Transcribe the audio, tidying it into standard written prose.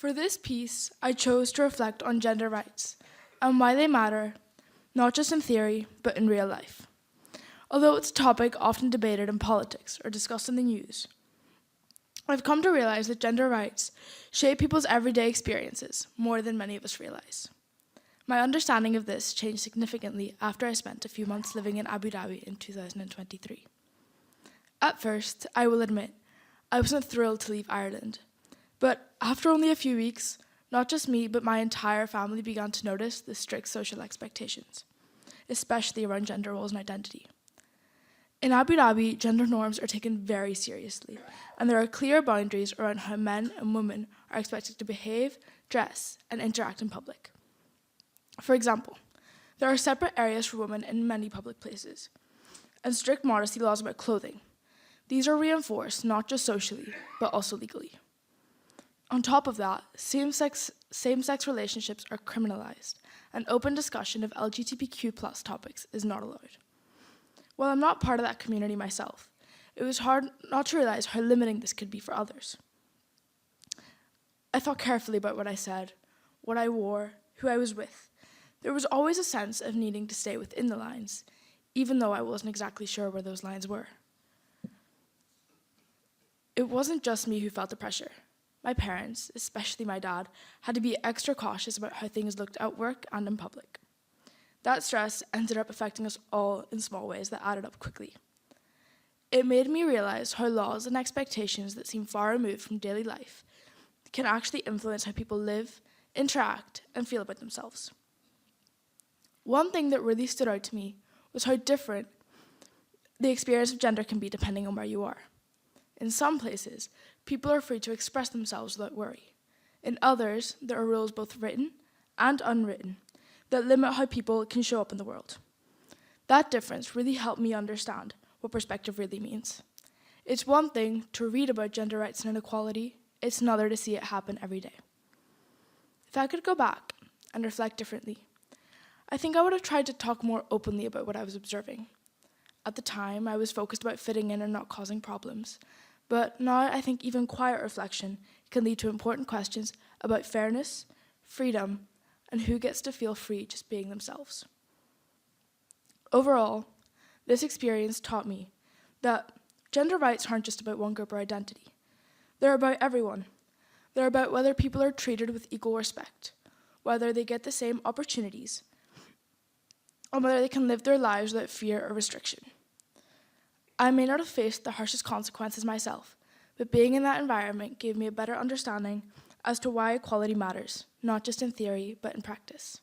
For this piece, I chose to reflect on gender rights and why they matter, not just in theory, but in real life. Although it's a topic often debated in politics or discussed in the news, I've come to realize that gender rights shape people's everyday experiences more than many of us realize. My understanding of this changed significantly after I spent a few months living in Abu Dhabi in 2023. At first, I will admit, I wasn't thrilled to leave Ireland. But after only a few weeks, not just me, but my entire family began to notice the strict social expectations, especially around gender roles and identity. In Abu Dhabi, gender norms are taken very seriously, and there are clear boundaries around how men and women are expected to behave, dress, and interact in public. For example, there are separate areas for women in many public places, and strict modesty laws about clothing. These are reinforced not just socially, but also legally. On top of that, same-sex relationships are criminalized, and open discussion of LGBTQ+ topics is not allowed. While I'm not part of that community myself, it was hard not to realize how limiting this could be for others. I thought carefully about what I said, what I wore, who I was with. There was always a sense of needing to stay within the lines, even though I wasn't exactly sure where those lines were. It wasn't just me who felt the pressure. My parents, especially my dad, had to be extra cautious about how things looked at work and in public. That stress ended up affecting us all in small ways that added up quickly. It made me realize how laws and expectations that seem far removed from daily life can actually influence how people live, interact, and feel about themselves. One thing that really stood out to me was how different the experience of gender can be depending on where you are. In some places, people are free to express themselves without worry. In others, there are rules both written and unwritten that limit how people can show up in the world. That difference really helped me understand what perspective really means. It's one thing to read about gender rights and inequality, it's another to see it happen every day. If I could go back and reflect differently, I think I would have tried to talk more openly about what I was observing. At the time, I was focused about fitting in and not causing problems, but now I think even quiet reflection can lead to important questions about fairness, freedom, and who gets to feel free just being themselves. Overall, this experience taught me that gender rights aren't just about one group or identity. They're about everyone. They're about whether people are treated with equal respect, whether they get the same opportunities, and whether they can live their lives without fear or restriction. I may not have faced the harshest consequences myself, but being in that environment gave me a better understanding as to why equality matters, not just in theory, but in practice.